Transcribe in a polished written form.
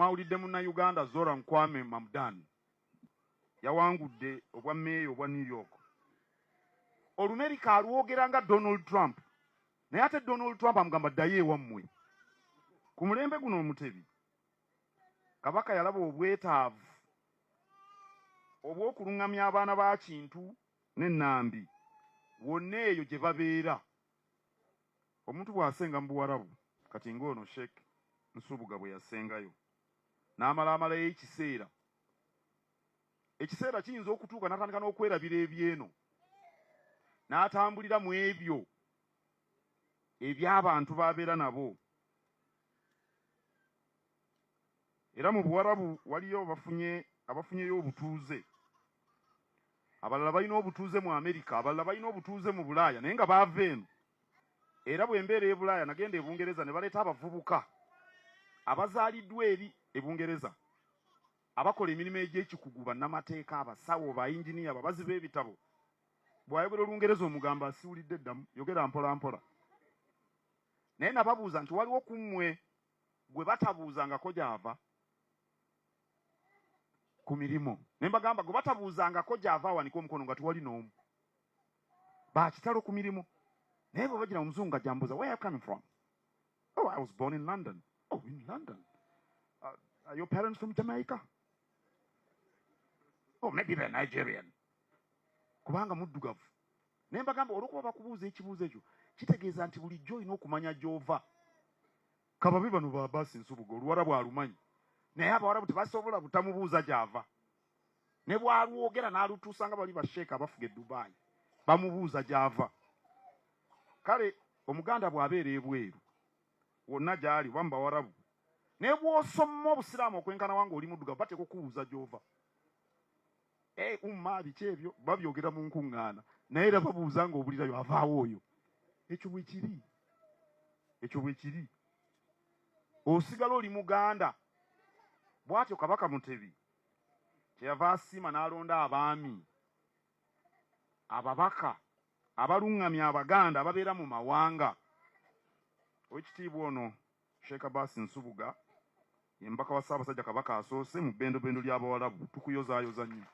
mwawulidde Munnayuganda Zora Nkwame Mamdani yawangudde obwa meeya obwa New York. Olumerika alwogera nga Donald Trump, naye ate Donald Trump amugamba ddayo ewammwe. Ku mulembe guno Omutebi, Kabaka yalaba obwetaavu obw'okuluŋŋamya abaana ba Kintu n'Ennambi wonna eyo gye babeera. Omuntu bw'asenga mu Buwarabu, kati ng'ono Sheikh Nsubuga bwe yasengayo, n'amalayo ekiseera. Ekiseera kiyinza okutuuka n'atandika n'okwerabira ebyeno, n'atambulira mu ebyo eby'abantu b'abeera nabo. Era mu Buwarabu waliyo abafunyeyo obutuuze. Abalala balina obutuuze mu Amerika, abalala balina obutuuze mu Bulaaya, naye nga baava eno. Era bw'embeera e Bulaaya nagenda e Bungereza ne baleeta abavubuka abazaaliddwa eri e Bungereza, abakola emirimu egy'ekikugu, bannamateeka, abasawo, bayinginiya, babazi b'ebitabo. Bw'ayogera Olungereza omugamba asiwulidde eddamu, yogera mpola mpola. Naye nababuuza nti waliwo ku mmwe gwe batabuuzangako gy'ava ku mirimu. Ne mbagamba gwe batabuuzangako gy'ava awanika omukono nga tewali n'omu. Bakitalo ku mirimu. Naye bwe bagira omuzungu nga jambuuza, where are you coming from? Oh, I was born in London. Oh, in London. Are your parents from Jamaica? Oh, maybe they're Nigerian. Kubanga muddugavu. Naye mbagamba olw'okuba bakubuuza ekibuuzo ekyo, kitegeeza nti bulijjo olina okumanya gy'ova. Kababi bano ba Abbas Nsubuga Oluwarabu alumanyi. Naye Abawarabu tebasobola butamubuuza gy'ava. Ne bw'alwogera n'alutuusa nga bali basheeka abafuga e Dubai, bamubuuza gy'ava. Kale Omuganda bw'abeera ebweru wonna gy'ali oba mu Bawarabu, naye bw'osomma Obusiraamu okwenkana wange oli muddugavu bateeka okubuuza gy'ova. Biki ebyo babyogera mu nkuŋŋaana, naye era babuuza nga obulirayo avaawo oyo. Ekyo bwe kiri. Ekyo bwe kiri. Osigala oli Muganda. Bw'atyo Kabaka Mutebi kyeyava asiima n'alonda abaami, ababaka abaluŋŋamya Abaganda ababeera mu mawanga. Oweekitiibwa ono Sheikh Abbas Nsubuga ye mubaka wa Ssaabasajja Kabaka asoose mu bbendobendo ly'Abawarabu. Tukuyozaayoza nnyo.